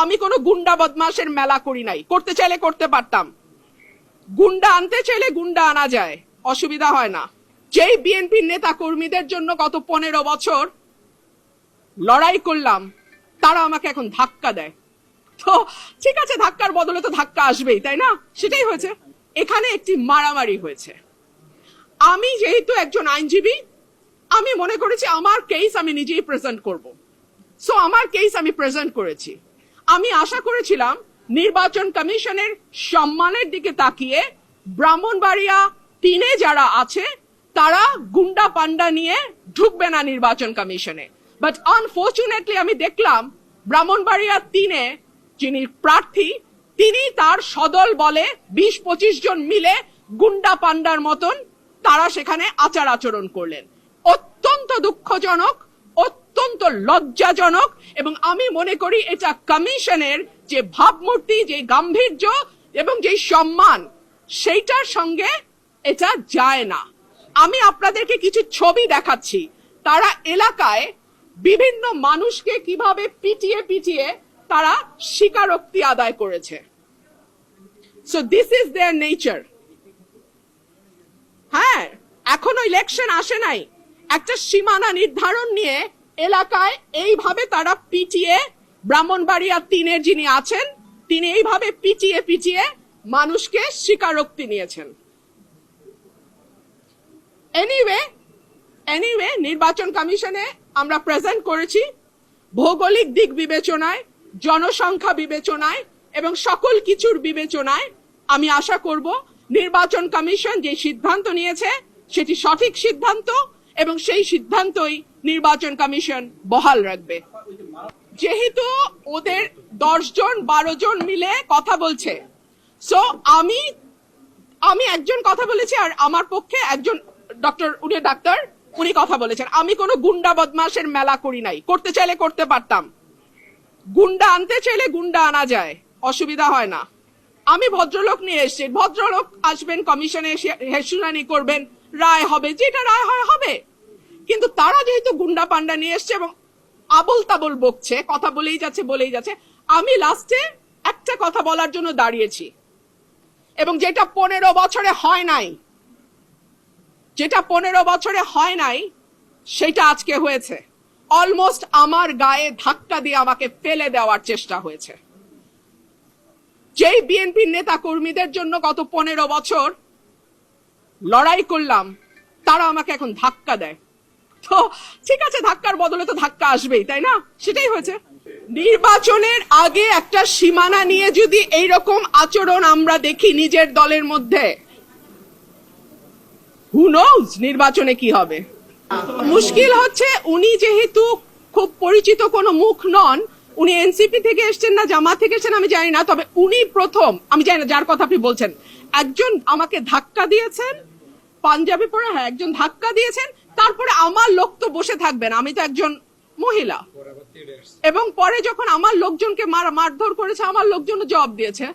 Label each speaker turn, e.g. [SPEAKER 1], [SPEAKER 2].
[SPEAKER 1] আমি কোনো গুন্ডা বদমাশের মেলা করি নাই, করতে চাইলে করতে পারতাম। গুন্ডা আনতে চাইলে গুন্ডা আনা যায়, অসুবিধা হয় না। যেই বিএনপির নেতা কর্মীদের জন্য গত 15 বছর লড়াই করলাম, তারা আমাকে এখন ধাক্কা দেয়। তো ঠিক আছে, ধাক্কার বদলে তো ধাক্কা আসবেই, তাই না? সেটাই হয়েছে। এখানে একটি মারামারি হয়েছে। আমি যেহেতু একজন আইনজীবী, আমি মনে করেছি আমার কেস আমি নিজেই প্রেজেন্ট করব। সো আমার কেস আমি প্রেজেন্ট করেছি। আমি আশা করেছিলাম নির্বাচন কমিশনের সম্মানের দিকে তাকিয়ে ব্রাহ্মণবাড়িয়া 3-এ যারা আছে তারা গুন্ডা পান্ডা নিয়ে ঢুকবে না নির্বাচন কমিশনে। বাট আনফরচুনেটলি আমি দেখলাম ব্রাহ্মণবাড়িয়া 3-এ যিনি প্রার্থী, তিনি তার সদল বলে 20-25 জন মিলে গুন্ডা পান্ডার মতন তারা সেখানে আচার আচরণ করলেন। অত্যন্ত দুঃখজনক, অত্যন্ত লজ্জাজনক। এবং আমি মনে করি এটা কমিশনের যে ভাবমূর্তি, যে গাম্ভীর্য এবং যে সম্মান, সেইটার সঙ্গে এটা যায় না। আমি আপনাদেরকে কিছু ছবি দেখাচ্ছি। তারা এলাকায় বিভিন্ন মানুষকে কিভাবে পিটিয়ে পিটিয়ে তারা স্বীকারোক্তি আদায় করেছে। So this is there nature. হ্যাঁ, এখনো ইলেকশন আসে নাই, একটা সীমানা নির্ধারণ নিয়ে এলাকায় এইভাবে তারা পিটিয়ে, ব্রাহ্মণবাড়িয়া 3-এর যিনি আছেন তিনি এইভাবে পিটিয়ে পিটিয়ে মানুষকে স্বীকারোক্তি নিয়েছেন। এনিওয়ে নির্বাচন কমিশনে আমরা প্রেজেন্ট করেছি। ভৌগোলিক দিক বিবেচনায়, জনসংখ্যা বিবেচনায় এবং সকল কিছুর বিবেচনায় আমি আশা করব নির্বাচন কমিশন যে সিদ্ধান্ত নিয়েছে সেটি সঠিক সিদ্ধান্ত এবং সেই সিদ্ধান্তই নির্বাচন কমিশন বহাল রাখবে। যেহেতু ওদের 10 জন 12 জন মিলে কথা বলছে, সো আমি একজন কথা বলেছি আর আমার পক্ষে একজন ডাক্তার উনি কথা বলেছেন। আমি কোনো গুন্ডা বদমাশের মেলা করি নাই, করতে চাইলে করতে পারতাম। গুন্ডা আনতে চাইলে গুন্ডা আনা যায়, অসুবিধা হয় না। আমি ভদ্রলোক নিয়ে এসেছি, ভদ্রলোক আসবেন, কমিশনে শুনানি করবেন, রায় হবে, যেটা রায় হয় হবে। কিন্তু তারা যেহেতু গুন্ডা পান্ডা নিয়ে এসছে এবং আবল তাবল বকছে, কথা বলেই যাচ্ছে, আমি লাস্টে একটা কথা বলার জন্য দাঁড়িয়েছি এবং যেটা 15 বছরে হয় নাই, সেটা আজকে হয়েছে। অলমোস্ট আমার গায়ে ধাক্কা দিয়ে আমাকে ফেলে দেওয়ার চেষ্টা হয়েছে। যেই বিএনপির নেতা কর্মীদের জন্য গত 15 বছর লড়াই করলাম, তারা আমাকে এখন ধাক্কা দেয়। তো ঠিক আছে, ধাক্কার বদলে তো ধাক্কা আসবেই, তাই না? সেটাই হয়েছে। নির্বাচনের আগে একটা সীমানা নিয়ে যদি এইরকম আচরণ আমরা দেখি নিজের দলের মধ্যে, হু নোজ নির্বাচনে কি হবে। মুশকিল হচ্ছে উনি যেহেতু খুব পরিচিত কোনো মুখ নন, উনি এনসিপি থেকে এসছেন না জামাত থেকে এসছেন আমি জানি না, তবে উনি প্রথম, আমি জানি না যার কথা আপনি বলছেন, একজন আমাকে ধাক্কা দিয়েছেন, পাঞ্জাবি পরে, হ্যাঁ একজন ধাক্কা দিয়েছেন। তারপরে আমার লোক তো বসে থাকবেন, আমি তো একজন মহিলা, এবং পরে যখন আমার লোকজনকে মারধর করেছে, আমার লোকজন জবাব দিয়েছে।